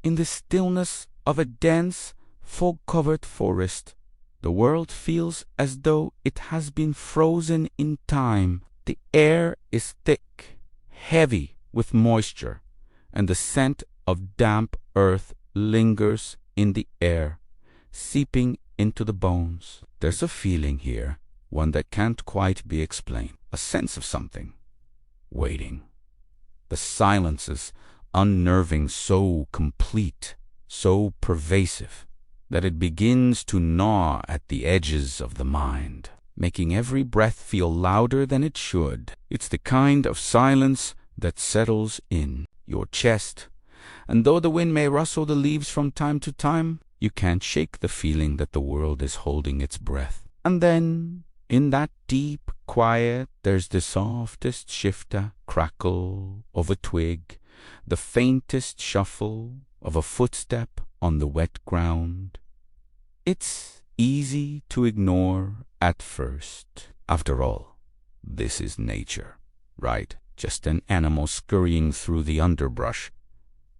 In the stillness of a dense, fog-covered forest, the world feels as though it has been frozen in time. The air is thick, heavy with moisture, and the scent of damp earth lingers in the air, seeping into the bones. There's a feeling here, one that can't quite be explained, a sense of something waiting. The silence is unnerving, so complete, so pervasive, that it begins to gnaw at the edges of the mind, making every breath feel louder than it should. It's the kind of silence that settles in your chest, and though the wind may rustle the leaves from time to time, you can't shake the feeling that the world is holding its breath. And then, in that deep quiet, there's the softest shifter, crackle of a twig, the faintest shuffle of a footstep on the wet ground. It's easy to ignore at first. After all, this is nature, right? Just an animal scurrying through the underbrush.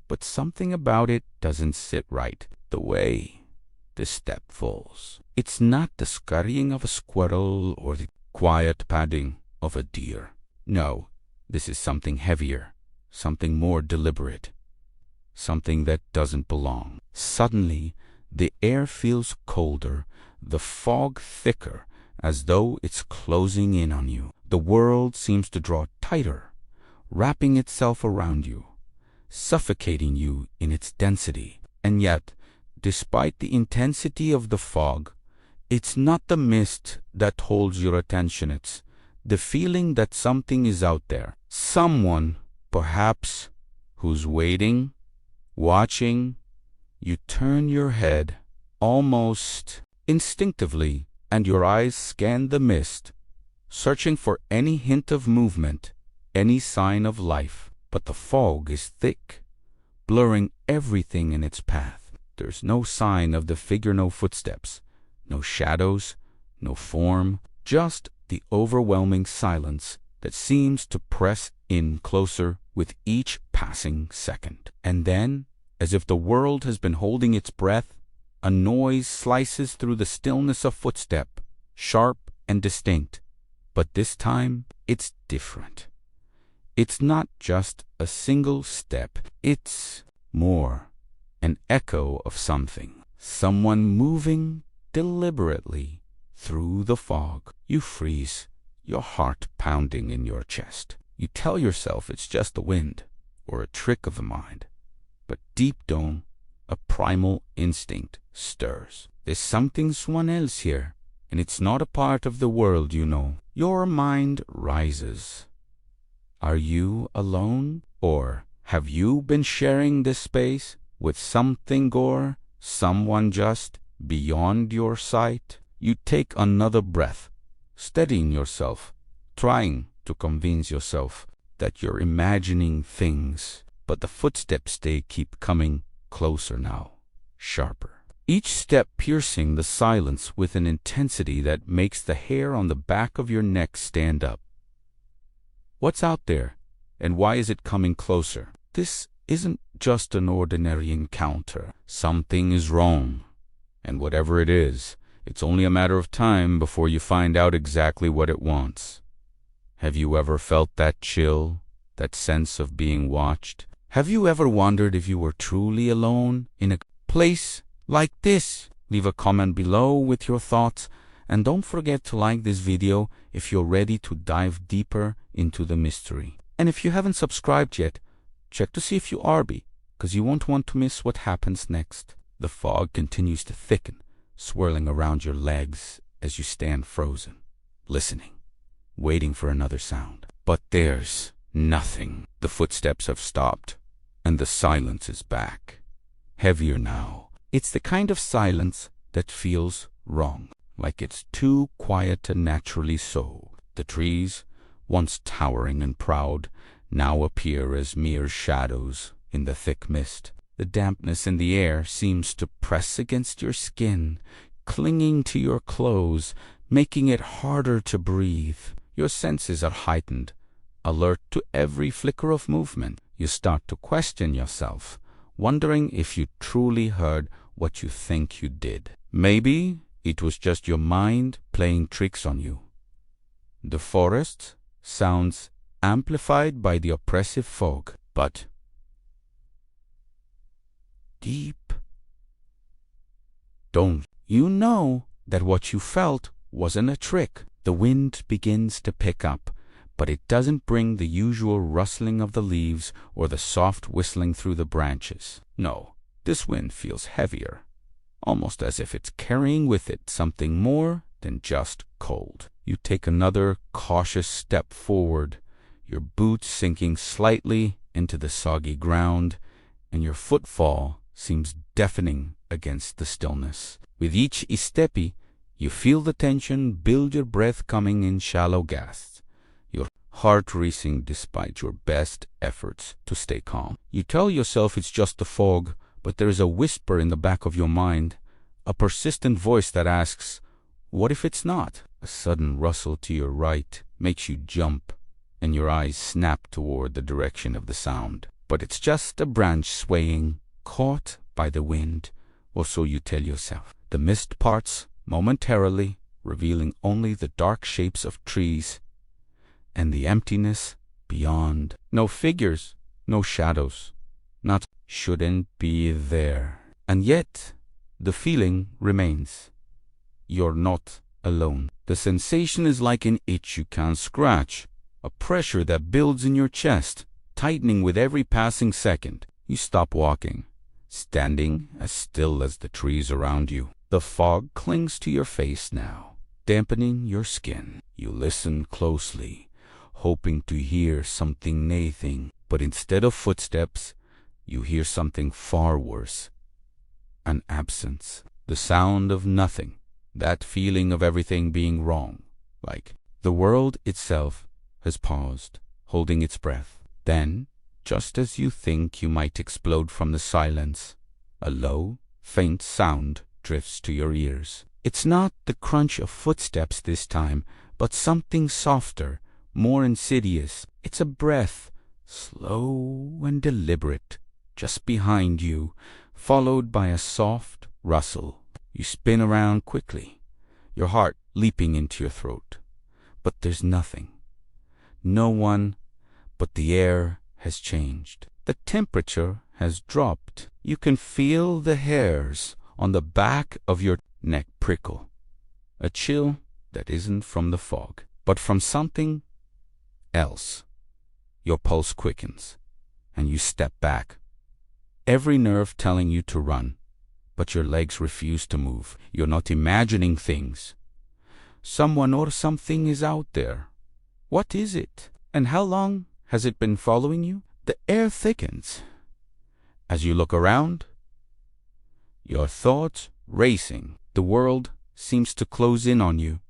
But something about it doesn't sit right. The way the step falls. It's not the scurrying of a squirrel or the quiet padding of a deer. No, this is something heavier, something more deliberate, something that doesn't belong. Suddenly, the air feels colder, the fog thicker, as though it's closing in on you. The world seems to draw tighter, wrapping itself around you, suffocating you in its density. And yet, despite the intensity of the fog, it's not the mist that holds your attention. It's the feeling that something is out there. Someone, perhaps, who's waiting, watching. You turn your head almost instinctively, and your eyes scan the mist, searching for any hint of movement, any sign of life. But the fog is thick, blurring everything in its path. There's no sign of the figure, no footsteps, no shadows, no form, just the overwhelming silence that seems to press in closer with each passing second. And then, as if the world has been holding its breath, a noise slices through the stillness of footstep, sharp and distinct. But this time, it's different. It's not just a single step, it's more, an echo of something. Someone moving deliberately through the fog. You freeze, your heart pounding in your chest. You tell yourself it's just the wind, or a trick of the mind. But deep down, a primal instinct stirs. There's someone else here, and it's not a part of the world you know. Your mind rises. Are you alone? Or have you been sharing this space with something or someone just beyond your sight? You take another breath, steadying yourself, trying to convince yourself that you're imagining things. But the footsteps, they keep coming closer now, sharper. Each step piercing the silence with an intensity that makes the hair on the back of your neck stand up. What's out there, and why is it coming closer? This isn't just an ordinary encounter. Something is wrong, and whatever it is, it's only a matter of time before you find out exactly what it wants. Have you ever felt that chill, that sense of being watched? Have you ever wondered if you were truly alone in a place like this? Leave a comment below with your thoughts, and don't forget to like this video if you're ready to dive deeper into the mystery. And if you haven't subscribed yet, check to see if you are, because you won't want to miss what happens next. The fog continues to thicken, swirling around your legs as you stand frozen, listening, waiting for another sound. But there's nothing. The footsteps have stopped, and the silence is back. Heavier now. It's the kind of silence that feels wrong, like it's too quiet and naturally so. The trees, once towering and proud, now appear as mere shadows in the thick mist. The dampness in the air seems to press against your skin, clinging to your clothes, making it harder to breathe. Your senses are heightened, alert to every flicker of movement. You start to question yourself, wondering if you truly heard what you think you did. Maybe it was just your mind playing tricks on you. The forest sounds amplified by the oppressive fog, but deep down, you know that what you felt wasn't a trick. The wind begins to pick up, but it doesn't bring the usual rustling of the leaves or the soft whistling through the branches. No, this wind feels heavier, almost as if it's carrying with it something more than just cold. You take another cautious step forward, your boots sinking slightly into the soggy ground, and your footfall seems deafening against the stillness. With each steppy, you feel the tension build, your breath coming in shallow gasps, your heart racing despite your best efforts to stay calm. You tell yourself it's just the fog, but there is a whisper in the back of your mind, a persistent voice that asks, what if it's not? A sudden rustle to your right makes you jump, and your eyes snap toward the direction of the sound. But it's just a branch swaying, caught by the wind, or so you tell yourself. The mist parts momentarily, revealing only the dark shapes of trees and the emptiness beyond. No figures, no shadows, not shouldn't be there. And yet, the feeling remains. You're not alone. The sensation is like an itch you can't scratch, a pressure that builds in your chest, tightening with every passing second. You stop walking, standing as still as the trees around you. The fog clings to your face now, dampening your skin. You listen closely, hoping to hear something nathing, but instead of footsteps, you hear something far worse. An absence, the sound of nothing, that feeling of everything being wrong, like the world itself has paused, holding its breath. Then, just as you think you might explode from the silence, a low, faint sound drifts to your ears. It's not the crunch of footsteps this time, but something softer, more insidious. It's a breath, slow and deliberate, just behind you, followed by a soft rustle. You spin around quickly, your heart leaping into your throat. But there's nothing. No one, but the air has changed. The temperature has dropped. You can feel the hairs on the back of your neck prickle. A chill that isn't from the fog, but from something else. Your pulse quickens, and you step back, every nerve telling you to run, but your legs refuse to move. You're not imagining things. Someone or something is out there. What is it? And how long has it been following you? The air thickens. As you look around, your thoughts racing. The world seems to close in on you.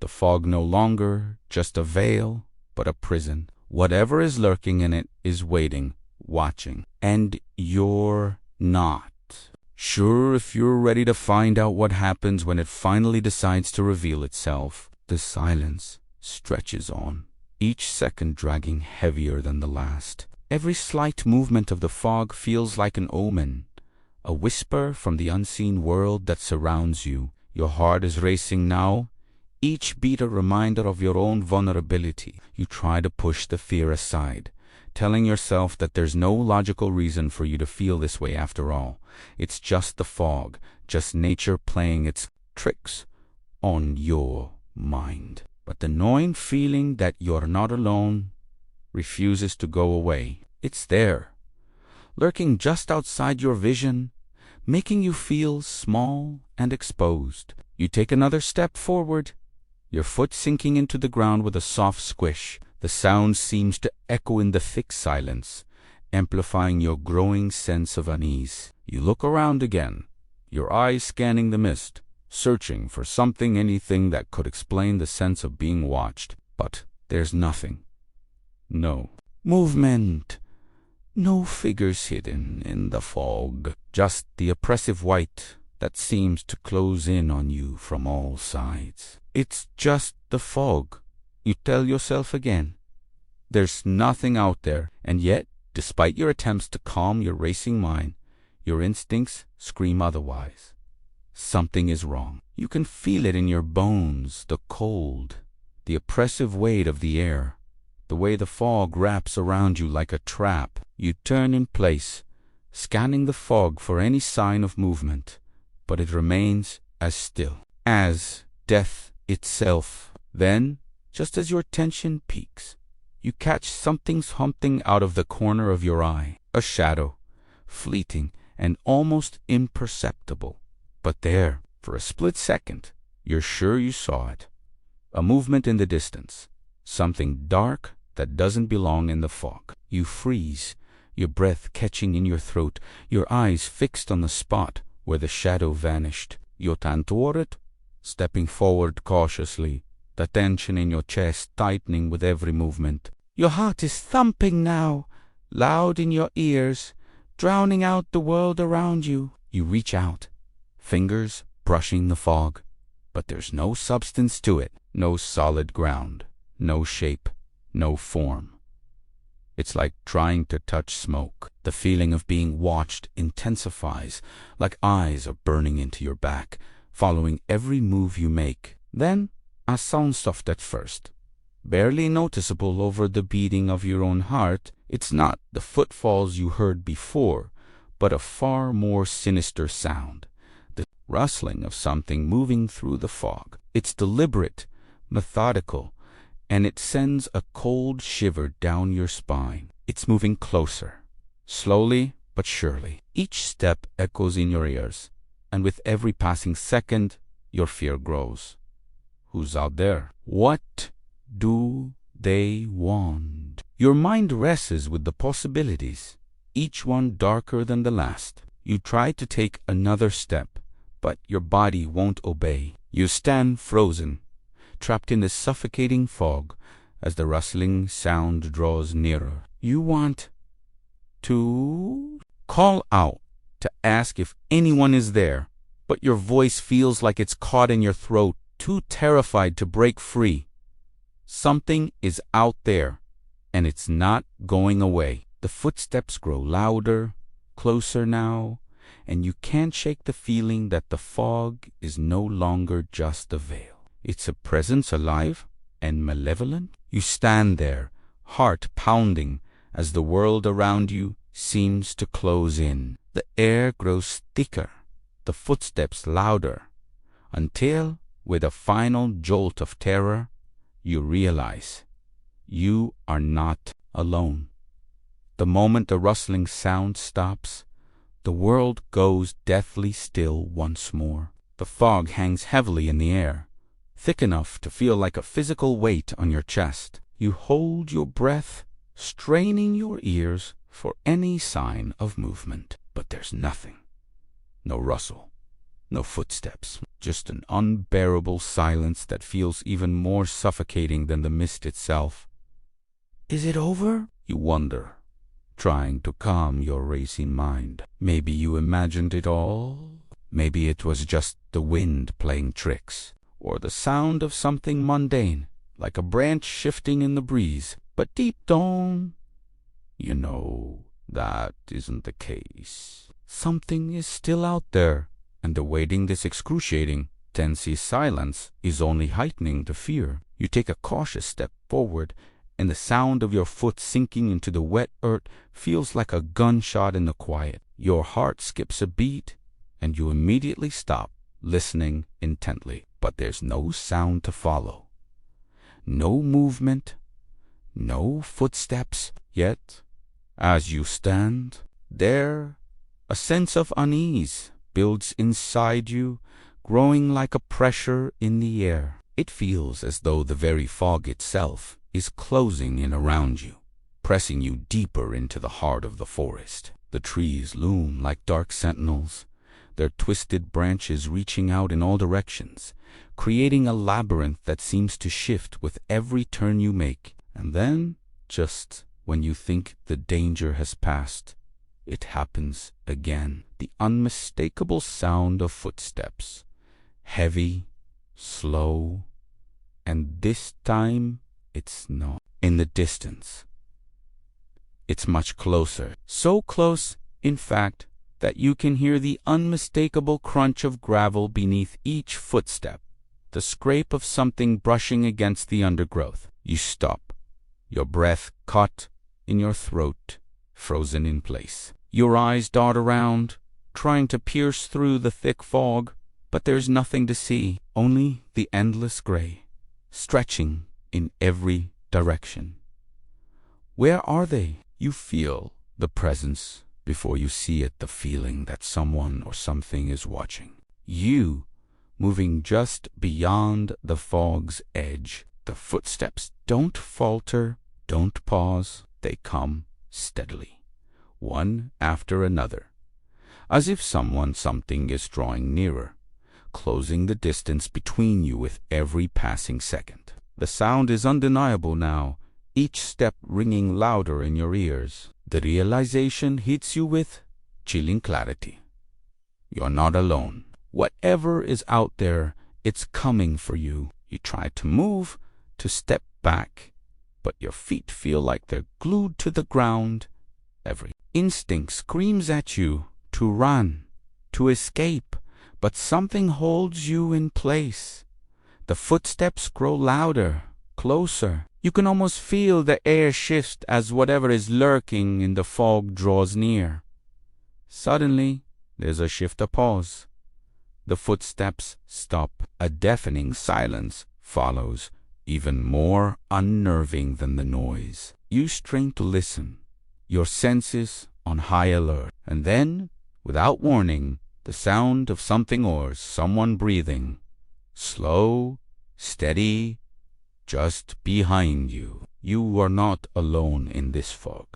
The fog no longer just a veil, but a prison. Whatever is lurking in it is waiting, watching. And you're not sure if you're ready to find out what happens when it finally decides to reveal itself. The silence stretches on, each second dragging heavier than the last. Every slight movement of the fog feels like an omen, a whisper from the unseen world that surrounds you. Your heart is racing now, each beat a reminder of your own vulnerability. You try to push the fear aside, telling yourself that there's no logical reason for you to feel this way after all. It's just the fog, just nature playing its tricks on your mind. But the gnawing feeling that you're not alone refuses to go away. It's there, lurking just outside your vision, making you feel small and exposed. You take another step forward, your foot sinking into the ground with a soft squish. The sound seems to echo in the thick silence, amplifying your growing sense of unease. You look around again, your eyes scanning the mist, searching for something, anything that could explain the sense of being watched. But there's nothing. No movement, no figures hidden in the fog, just the oppressive white that seems to close in on you from all sides. It's just the fog, you tell yourself again. There's nothing out there, and yet, Despite your attempts to calm your racing mind, your instincts scream otherwise. Something is wrong. You can feel it in your bones, the cold, the oppressive weight of the air, the way the fog wraps around you like a trap. You turn in place, scanning the fog for any sign of movement, but it remains as still as death itself. Then, just as your tension peaks, you catch something's something out of the corner of your eye. A shadow, fleeting and almost imperceptible. But there, for a split second, you're sure you saw it. A movement in the distance. Something dark that doesn't belong in the fog. You freeze, your breath catching in your throat, your eyes fixed on the spot where the shadow vanished. You turn toward it, stepping forward cautiously, the tension in your chest tightening with every movement. Your heart is thumping now, loud in your ears, drowning out the world around you. You reach out, fingers brushing the fog, but there's no substance to it, no solid ground, no shape, no form. It's like trying to touch smoke. The feeling of being watched intensifies, like eyes are burning into your back, following every move you make. Then, a sound soft at first, barely noticeable over the beating of your own heart. It's not the footfalls you heard before, but a far more sinister sound, the rustling of something moving through the fog. It's deliberate, methodical, and it sends a cold shiver down your spine. It's moving closer, slowly but surely. Each step echoes in your ears, and with every passing second, your fear grows. Who's out there? What do they want? Your mind wrestles with the possibilities, each one darker than the last. You try to take another step, but your body won't obey. You stand frozen, trapped in the suffocating fog as the rustling sound draws nearer. You want to call out, to ask if anyone is there, but your voice feels like it's caught in your throat, too terrified to break free. Something is out there, and it's not going away. The footsteps grow louder, closer now, and you can't shake the feeling that the fog is no longer just a veil. It's a presence alive and malevolent. You stand there, heart pounding, as the world around you seems to close in. The air grows thicker, the footsteps louder, until, with a final jolt of terror, you realize you are not alone. The moment the rustling sound stops, the world goes deathly still once more. The fog hangs heavily in the air, thick enough to feel like a physical weight on your chest. You hold your breath, straining your ears for any sign of movement. But there's nothing. No rustle, no footsteps, just an unbearable silence that feels even more suffocating than the mist itself. Is it over? You wonder, trying to calm your racing mind. Maybe you imagined it all. Maybe it was just the wind playing tricks, or the sound of something mundane, like a branch shifting in the breeze. But deep down, you know that isn't the case. Something is still out there, and awaiting this excruciating, tense silence is only heightening the fear. You take a cautious step forward, and the sound of your foot sinking into the wet earth feels like a gunshot in the quiet. Your heart skips a beat, and you immediately stop, listening intently. But there's no sound to follow. No movement, no footsteps. Yet, as you stand there, a sense of unease builds inside you, growing like a pressure in the air. It feels as though the very fog itself is closing in around you, pressing you deeper into the heart of the forest. The trees loom like dark sentinels, their twisted branches reaching out in all directions, creating a labyrinth that seems to shift with every turn you make. And then, just when you think the danger has passed, it happens again. The unmistakable sound of footsteps, heavy, slow, and this time it's not. In the distance, it's much closer. So close, in fact, that you can hear the unmistakable crunch of gravel beneath each footstep, the scrape of something brushing against the undergrowth. You stop, your breath caught in your throat, frozen in place. Your eyes dart around, trying to pierce through the thick fog, but there's nothing to see, only the endless gray, stretching in every direction. Where are they? You feel the presence before you see it, the feeling that someone or something is watching. You, moving just beyond the fog's edge. The footsteps don't falter, don't pause. They come steadily, one after another, as if something is drawing nearer, closing the distance between you with every passing second. The sound is undeniable now, each step ringing louder in your ears. The realization hits you with chilling clarity. You're not alone. Whatever is out there, it's coming for you. You try to move, to step back, but your feet feel like they're glued to the ground. Every instinct screams at you to run, to escape, but something holds you in place. The footsteps grow louder, closer. You can almost feel the air shift as whatever is lurking in the fog draws near. Suddenly, there's a shift, a pause. The footsteps stop. A deafening silence follows, even more unnerving than the noise. You strain to listen, your senses on high alert. And then, without warning, the sound of something or someone breathing. Slow, steady, just behind you. You are not alone in this fog.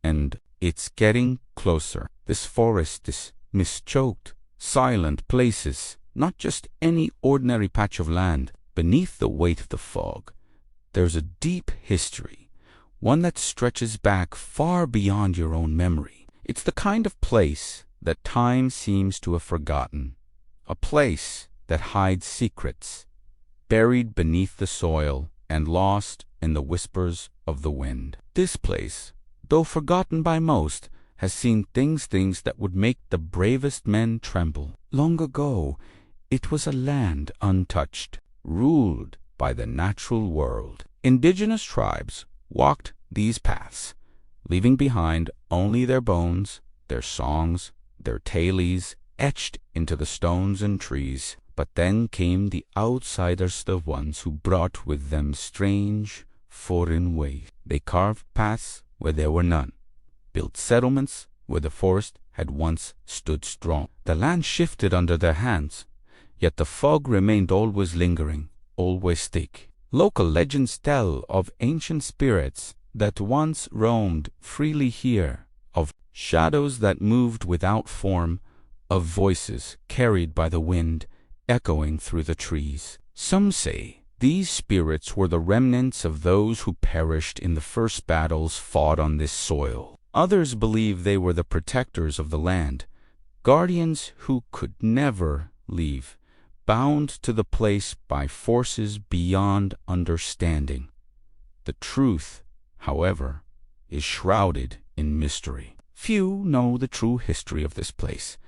And it's getting closer. This forest, this mist-choked, silent places, not just any ordinary patch of land. Beneath the weight of the fog, there's a deep history, one that stretches back far beyond your own memory. It's the kind of place that time seems to have forgotten, a place that hides secrets, buried beneath the soil and lost in the whispers of the wind. This place, though forgotten by most, has seen things that would make the bravest men tremble. Long ago, it was a land untouched, ruled by the natural world. Indigenous tribes walked these paths, leaving behind only their bones, their songs, their tales etched into the stones and trees. But then came the outsiders, the ones who brought with them strange, foreign ways. They carved paths where there were none, built settlements where the forest had once stood strong. The land shifted under their hands, yet the fog remained always lingering, always thick. Local legends tell of ancient spirits that once roamed freely here, of shadows that moved without form, of voices carried by the wind, echoing through the trees. Some say these spirits were the remnants of those who perished in the first battles fought on this soil. Others believe they were the protectors of the land, guardians who could never leave, bound to the place by forces beyond understanding. The truth, however, is shrouded in mystery. Few know the true history of this place.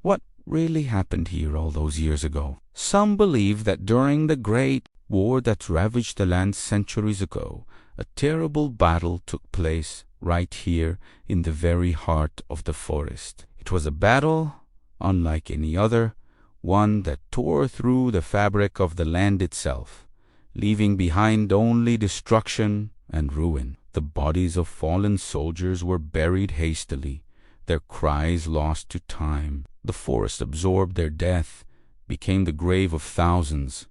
What really happened here all those years ago? Some believe that during the great war that ravaged the land centuries ago, a terrible battle took place right here in the very heart of the forest. It was a battle unlike any other, one that tore through the fabric of the land itself, leaving behind only destruction and ruin. The bodies of fallen soldiers were buried hastily, their cries lost to time. The forest absorbed their death, became the grave of thousands,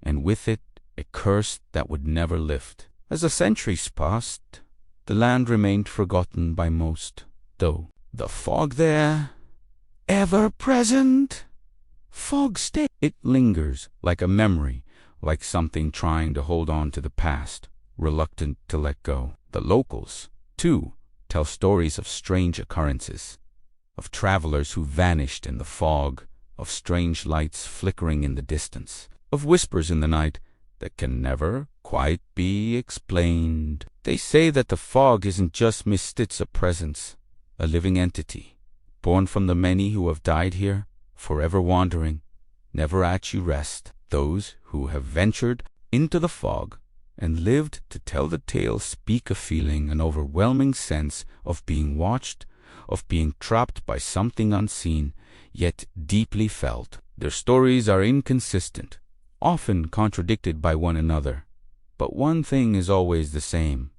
and with it a curse that would never lift. As the centuries passed, the land remained forgotten by most, though the fog there, ever present, fog stay. It lingers like a memory, like something trying to hold on to the past, reluctant to let go. The locals, too, tell stories of strange occurrences, of travelers who vanished in the fog, of strange lights flickering in the distance, of whispers in the night that can never quite be explained. They say that the fog isn't just mist, it's a presence, a living entity, born from the many who have died here, forever wandering, never at you rest. Those who have ventured into the fog and lived to tell the tale speak of feeling an overwhelming sense of being watched, of being trapped by something unseen, yet deeply felt. Their stories are inconsistent, often contradicted by one another. But one thing is always the same.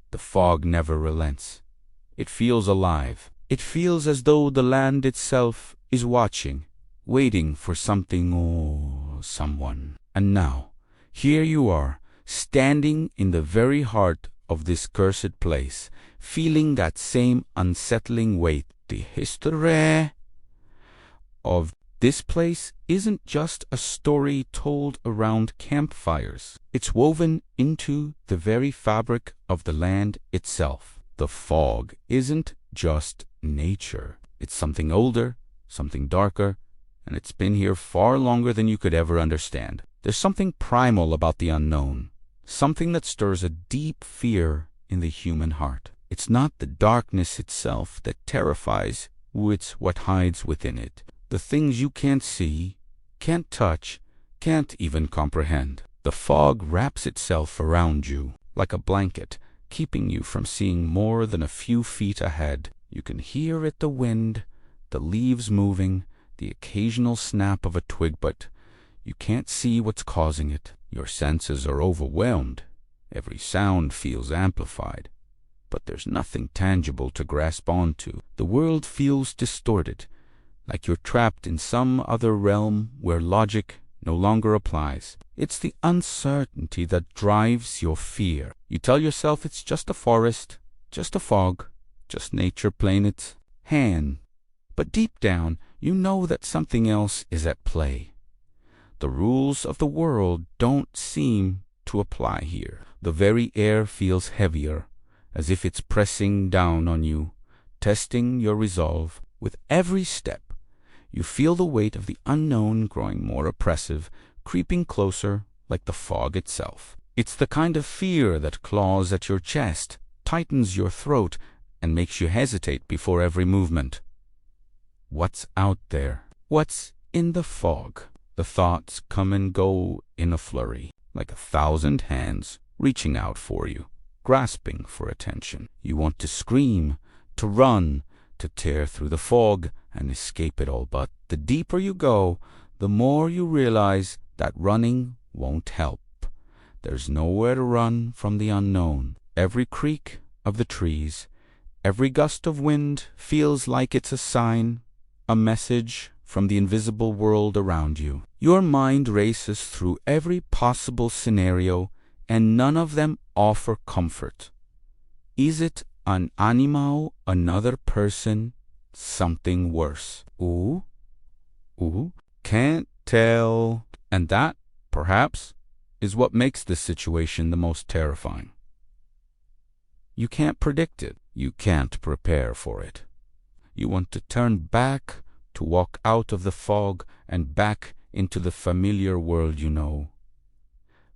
The fog never relents. It feels alive. It feels as though the land itself is watching, waiting for something or someone. And now, here you are, standing in the very heart of this cursed place, feeling that same unsettling weight. The history of this place isn't just a story told around campfires. It's woven into the very fabric of the land itself. The fog isn't just nature. It's something older, something darker, and it's been here far longer than you could ever understand. There's something primal about the unknown, something that stirs a deep fear in the human heart. It's not the darkness itself that terrifies, it's what hides within it. The things you can't see, can't touch, can't even comprehend. The fog wraps itself around you like a blanket, keeping you from seeing more than a few feet ahead. You can hear it, the wind, the leaves moving, the occasional snap of a twig, but you can't see what's causing it. Your senses are overwhelmed. Every sound feels amplified, but there's nothing tangible to grasp onto. The world feels distorted, like you're trapped in some other realm where logic no longer applies. It's the uncertainty that drives your fear. You tell yourself it's just a forest, just a fog, just nature playing its hand. But deep down, you know that something else is at play. The rules of the world don't seem to apply here. The very air feels heavier, as if it's pressing down on you, testing your resolve. With every step, you feel the weight of the unknown growing more oppressive, creeping closer like the fog itself. It's the kind of fear that claws at your chest, tightens your throat, and makes you hesitate before every movement. What's out there? What's in the fog? The thoughts come and go in a flurry, like 1,000 hands reaching out for you, grasping for attention. You want to scream, to run, to tear through the fog and escape it all. But the deeper you go, the more you realize that running won't help. There's nowhere to run from the unknown. Every creak of the trees, every gust of wind feels like it's a sign, a message from the invisible world around you. Your mind races through every possible scenario, and none of them offer comfort. Is it an animal, another person, something worse? Ooh, can't tell. And that, perhaps, is what makes this situation the most terrifying. You can't predict it. You can't prepare for it. You want to turn back, to walk out of the fog and back into the familiar world you know.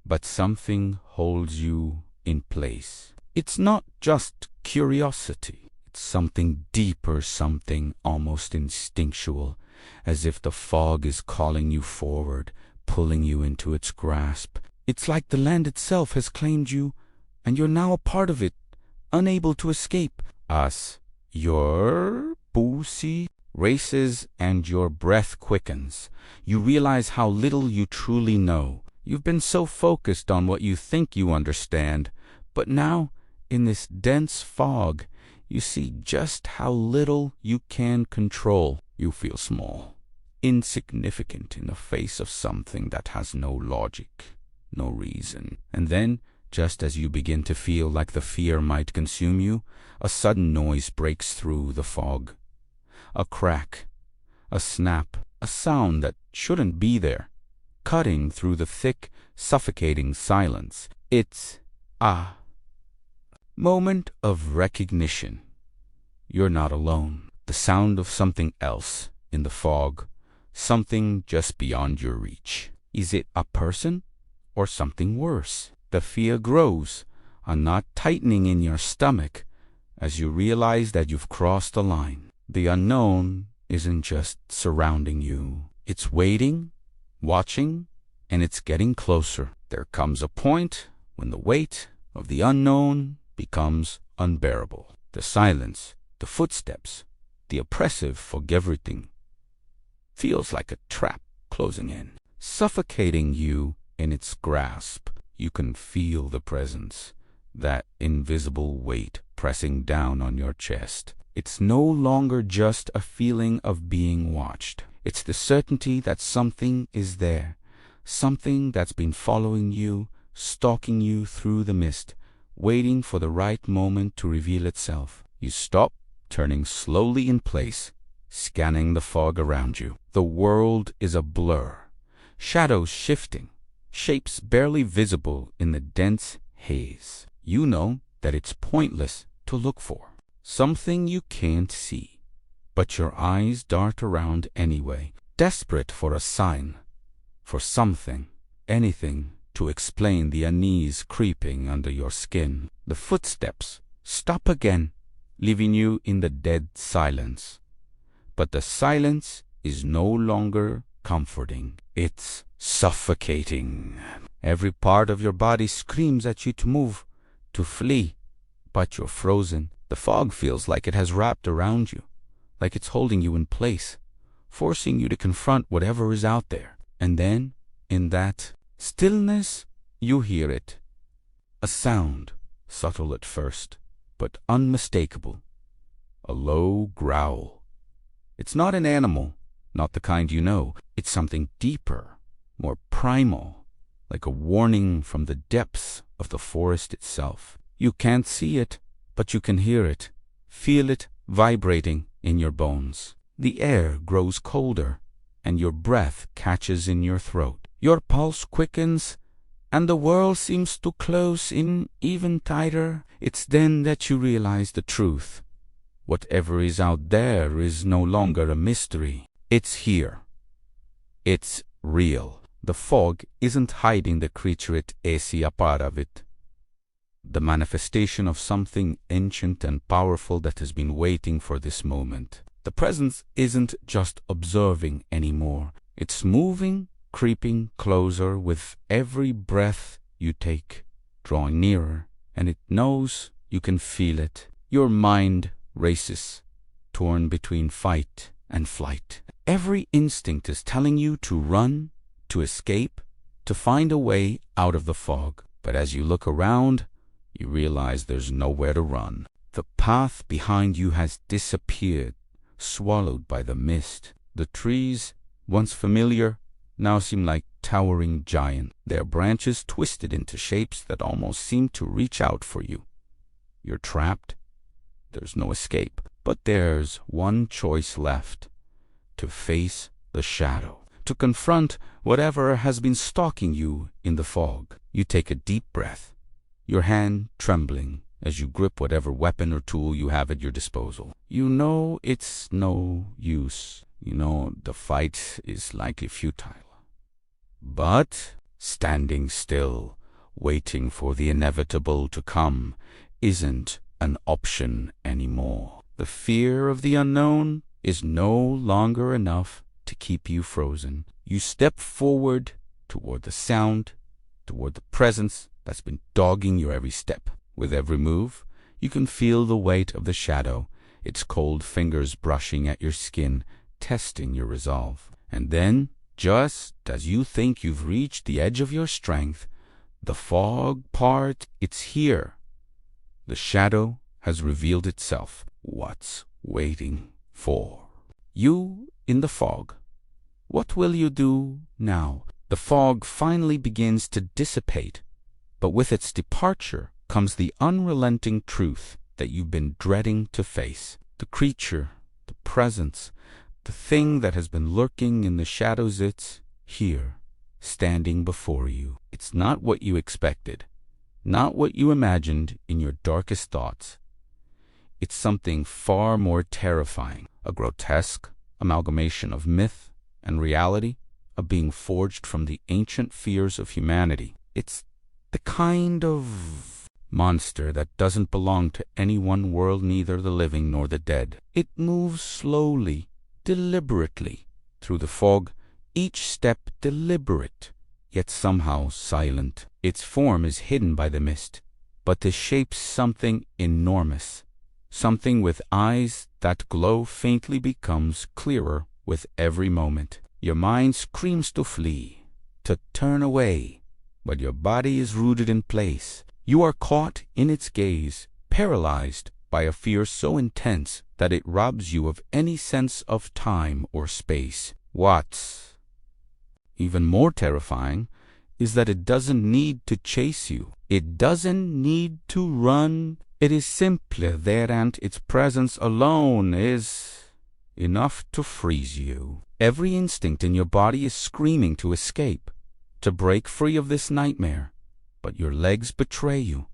But something holds you in place. It's not just curiosity. It's something deeper, something almost instinctual, as if the fog is calling you forward, pulling you into its grasp. It's like the land itself has claimed you, and you're now a part of it, unable to escape. Your pussy races and your breath quickens. You realize how little you truly know. You've been so focused on what you think you understand, but now, in this dense fog, you see just how little you can control. You feel small, insignificant in the face of something that has no logic, no reason. And then, just as you begin to feel like the fear might consume you, a sudden noise breaks through the fog. A crack, a snap, a sound that shouldn't be there, cutting through the thick, suffocating silence. It's a moment of recognition. You're not alone. The sound of something else in the fog, something just beyond your reach. Is it a person? or something worse. The fear grows, a knot tightening in your stomach as you realize that you've crossed a line. The unknown isn't just surrounding you. It's waiting, watching, and it's getting closer. There comes a point when the weight of the unknown becomes unbearable. The silence, the footsteps, the oppressive everything feels like a trap closing in, suffocating you in its grasp. You can feel the presence, that invisible weight pressing down on your chest. It's no longer just a feeling of being watched. It's the certainty that something is there, something that's been following you, stalking you through the mist, waiting for the right moment to reveal itself. You stop, turning slowly in place, scanning the fog around you. The world is a blur, shadows shifting, shapes barely visible in the dense haze. You know that it's pointless to look for something you can't see, but your eyes dart around anyway, desperate for a sign, for something, anything to explain the unease creeping under your skin. The footsteps stop again, leaving you in the dead silence. But the silence is no longer comforting. It's suffocating. Every part of your body screams at you to move, to flee, but you're frozen. The fog feels like it has wrapped around you, like it's holding you in place, forcing you to confront whatever is out there. And then, in that stillness, you hear it. A sound, subtle at first, but unmistakable. A low growl. It's not an animal, not the kind you know. It's something deeper, more primal, like a warning from the depths of the forest itself. You can't see it, but you can hear it, feel it vibrating in your bones. The air grows colder, and your breath catches in your throat. Your pulse quickens, and the world seems to close in even tighter. It's then that you realize the truth. Whatever is out there is no longer a mystery. It's here. It's real. The fog isn't hiding the creature it is a part of it. The manifestation of something ancient and powerful that has been waiting for this moment. The presence isn't just observing anymore. It's moving, creeping closer with every breath you take, drawing nearer, and it knows you can feel it. Your mind races, torn between fight and flight. Every instinct is telling you to run, to escape, to find a way out of the fog. But as you look around, you realize there's nowhere to run. The path behind you has disappeared, swallowed by the mist. The trees, once familiar, now seem like towering giants, their branches twisted into shapes that almost seem to reach out for you. You're trapped. There's no escape. But there's one choice left: to face the shadow, to confront whatever has been stalking you in the fog. You take a deep breath, your hand trembling as you grip whatever weapon or tool you have at your disposal. You know it's no use. You know the fight is likely futile. But standing still, waiting for the inevitable to come, isn't an option anymore. The fear of the unknown is no longer enough to keep you frozen. You step forward toward the sound, toward the presence that's been dogging your every step. With every move, you can feel the weight of the shadow, its cold fingers brushing at your skin, testing your resolve. And then, just as you think you've reached the edge of your strength, the fog part, it's here. The shadow has revealed itself. What's waiting for you in the fog? What will you do now? The fog finally begins to dissipate, but with its departure comes the unrelenting truth that you've been dreading to face. The creature, the presence, the thing that has been lurking in the shadows, it's here, standing before you. It's not what you expected, not what you imagined in your darkest thoughts. It's something far more terrifying, a grotesque amalgamation of myth and reality, a being forged from the ancient fears of humanity. It's the kind of monster that doesn't belong to any one world, neither the living nor the dead. It moves slowly, deliberately, through the fog, each step deliberate, yet somehow silent. Its form is hidden by the mist, but the shape's something enormous. Something with eyes that glow faintly becomes clearer with every moment. Your mind screams to flee, to turn away, but your body is rooted in place. You are caught in its gaze, paralyzed by a fear so intense that it robs you of any sense of time or space. What's even more terrifying is that it doesn't need to chase you. It doesn't need to run. It is simply there, and its presence alone is enough to freeze you. Every instinct in your body is screaming to escape, to break free of this nightmare, but your legs betray you.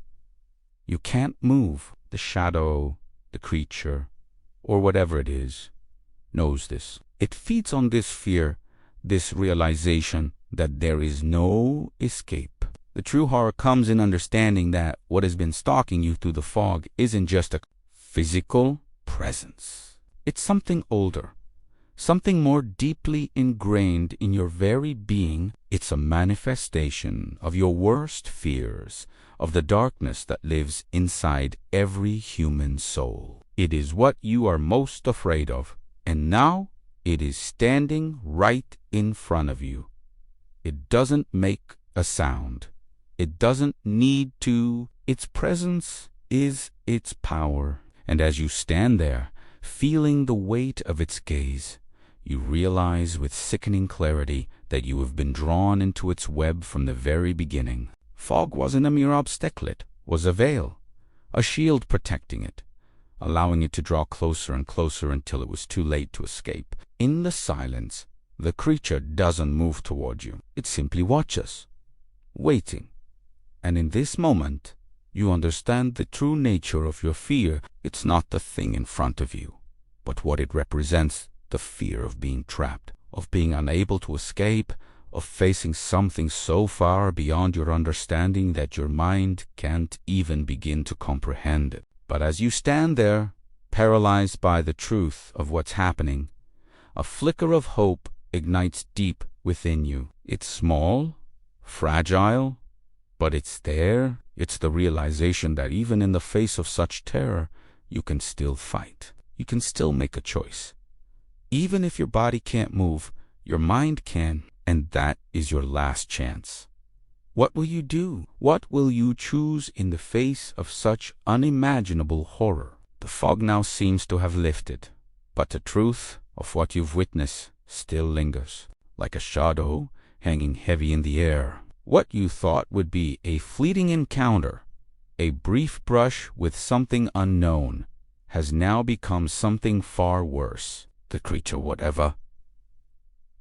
You can't move. The shadow, the creature, or whatever it is, knows this. It feeds on this fear, this realization that there is no escape. The true horror comes in understanding that what has been stalking you through the fog isn't just a physical presence. It's something older, something more deeply ingrained in your very being. It's a manifestation of your worst fears, of the darkness that lives inside every human soul. It is what you are most afraid of, and now it is standing right in front of you. It doesn't make a sound. It doesn't need to. Its presence is its power. And as you stand there, feeling the weight of its gaze, you realize with sickening clarity that you have been drawn into its web from the very beginning. Fog wasn't a mere obstacle, it was a veil, a shield protecting it, allowing it to draw closer and closer until it was too late to escape. In the silence, the creature doesn't move toward you. It simply watches, waiting. And in this moment, you understand the true nature of your fear. It's not the thing in front of you, but what it represents, the fear of being trapped, of being unable to escape, of facing something so far beyond your understanding that your mind can't even begin to comprehend it. But as you stand there, paralyzed by the truth of what's happening, a flicker of hope ignites deep within you. It's small, fragile, but it's there. It's the realization that even in the face of such terror, you can still fight. You can still make a choice. Even if your body can't move, your mind can, and that is your last chance. What will you do? What will you choose in the face of such unimaginable horror? The fog now seems to have lifted, but the truth of what you've witnessed still lingers, like a shadow hanging heavy in the air. What you thought would be a fleeting encounter, a brief brush with something unknown, has now become something far worse. The creature, whatever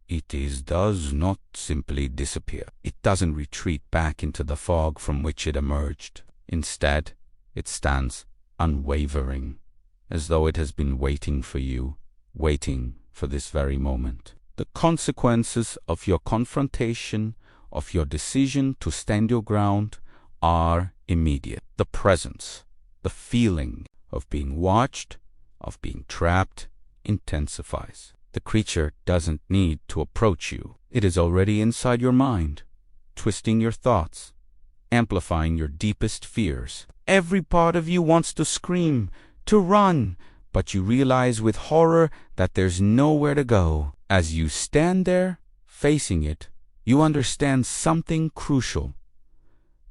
it is, does not simply disappear. It doesn't retreat back into the fog from which it emerged. Instead, it stands unwavering, as though it has been waiting for you, waiting for this very moment. The consequences of your confrontation, of your decision to stand your ground, are immediate. The presence, the feeling of being watched, of being trapped, intensifies. The creature doesn't need to approach you. It is already inside your mind, twisting your thoughts, amplifying your deepest fears. Every part of you wants to scream, to run, but you realize with horror that there's nowhere to go. As you stand there, facing it, you understand something crucial.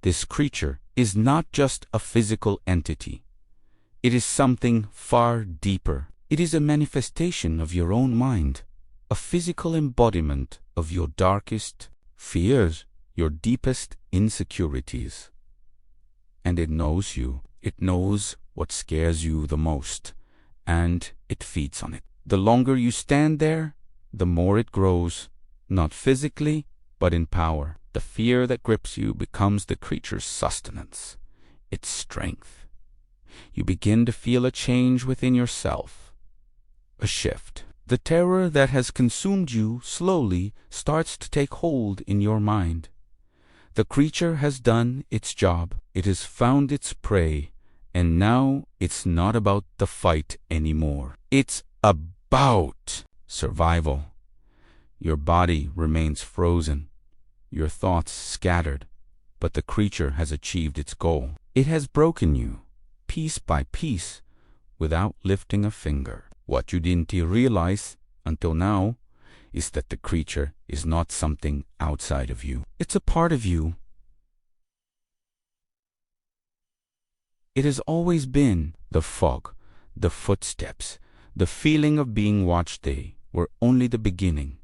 This creature is not just a physical entity. It is something far deeper. It is a manifestation of your own mind, a physical embodiment of your darkest fears, your deepest insecurities. And it knows you. It knows what scares you the most, and it feeds on it. The longer you stand there, the more it grows, not physically, but in power. The fear that grips you becomes the creature's sustenance, its strength. You begin to feel a change within yourself. A shift. The terror that has consumed you slowly starts to take hold in your mind. The creature has done its job. It has found its prey. And now it's not about the fight anymore. It's about survival. Your body remains frozen, your thoughts scattered, but the creature has achieved its goal. It has broken you, piece by piece, without lifting a finger. What you didn't realize until now is that the creature is not something outside of you. It's a part of you. It has always been. The fog, the footsteps, the feeling of being watched. They were only the beginning,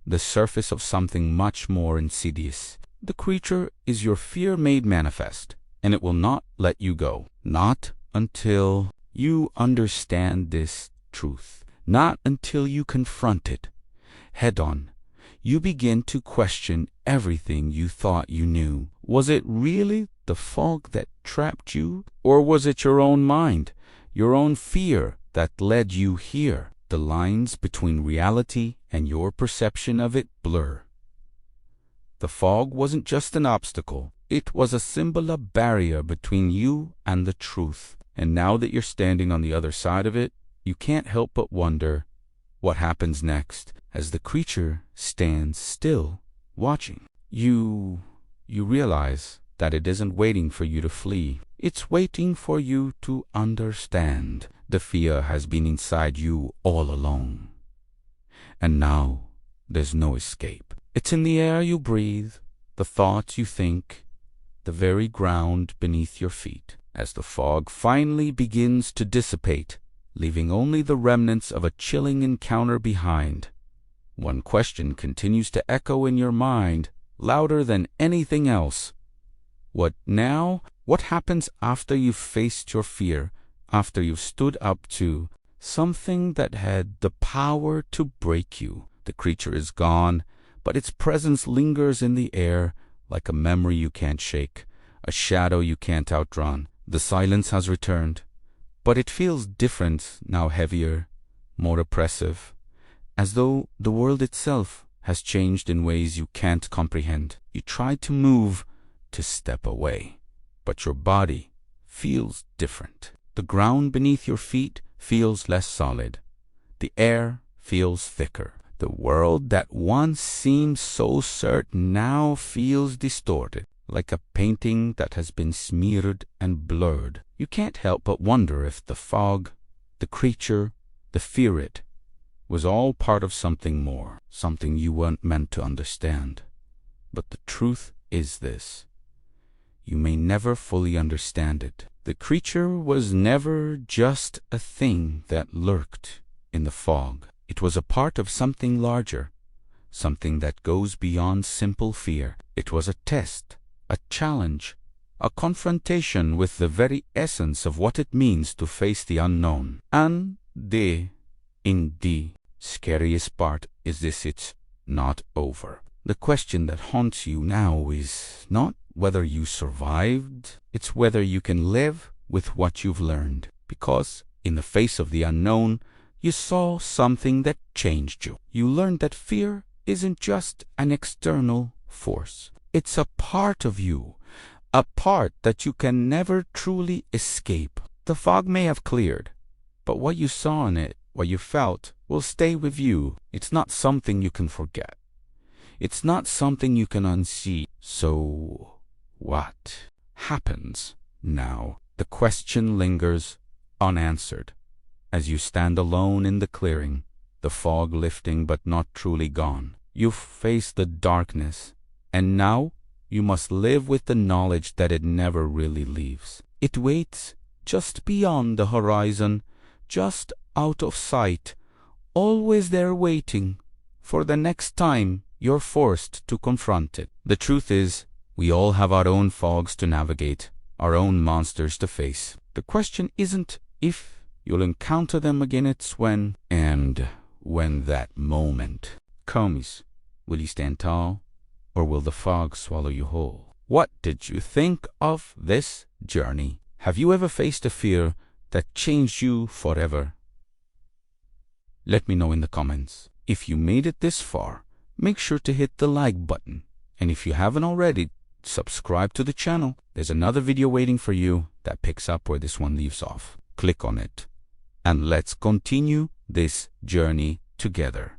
the surface of something much more insidious. The creature is your fear made manifest, and it will not let you go. Not until you understand this truth. Not until you confront it head on. You begin to question everything you thought you knew. Was it really the fog that trapped you? Or was it your own mind, your own fear that led you here? The lines between reality and your perception of it blur. The fog wasn't just an obstacle. It was a symbol, a barrier between you and the truth. And now that you're standing on the other side of it, you can't help but wonder what happens next. As the creature stands still, watching, you realize that it isn't waiting for you to flee. It's waiting for you to understand. The fear has been inside you all along. And now there's no escape. It's in the air you breathe, the thoughts you think, the very ground beneath your feet. As the fog finally begins to dissipate, leaving only the remnants of a chilling encounter behind, one question continues to echo in your mind, louder than anything else. What now? What happens after you've faced your fear, after you've stood up to something that had the power to break you? The creature is gone, but its presence lingers in the air like a memory you can't shake, a shadow you can't outrun. The silence has returned, but it feels different now, heavier, more oppressive, as though the world itself has changed in ways you can't comprehend. You try to move, to step away, but your body feels different. The ground beneath your feet feels less solid. The air feels thicker. The world that once seemed so certain now feels distorted, like a painting that has been smeared and blurred. You can't help but wonder if the fog, the creature, the fear it, was all part of something more, something you weren't meant to understand. But the truth is this: you may never fully understand it. The creature was never just a thing that lurked in the fog. It was a part of something larger, something that goes beyond simple fear. It was a test, a challenge, a confrontation with the very essence of what it means to face the unknown. And the scariest part is this: it's not over. The question that haunts you now is not whether you survived, it's whether you can live with what you've learned. Because in the face of the unknown, you saw something that changed you. You learned that fear isn't just an external force. It's a part of you, a part that you can never truly escape. The fog may have cleared, but what you saw in it, what you felt, will stay with you. It's not something you can forget. It's not something you can unsee. So what happens now? The question lingers unanswered as you stand alone in the clearing, the fog lifting but not truly gone. You face the darkness, and now you must live with the knowledge that it never really leaves. It waits just beyond the horizon, just out of sight, always there waiting for the next time you're forced to confront it. The truth is, we all have our own fogs to navigate, our own monsters to face. The question isn't if you'll encounter them again, it's when. And when that moment comes, will you stand tall, or will the fog swallow you whole? What did you think of this journey? Have you ever faced a fear that changed you forever? Let me know in the comments. If you made it this far, make sure to hit the like button. And if you haven't already, subscribe to the channel. There's another video waiting for you that picks up where this one leaves off. Click on it, and let's continue this journey together.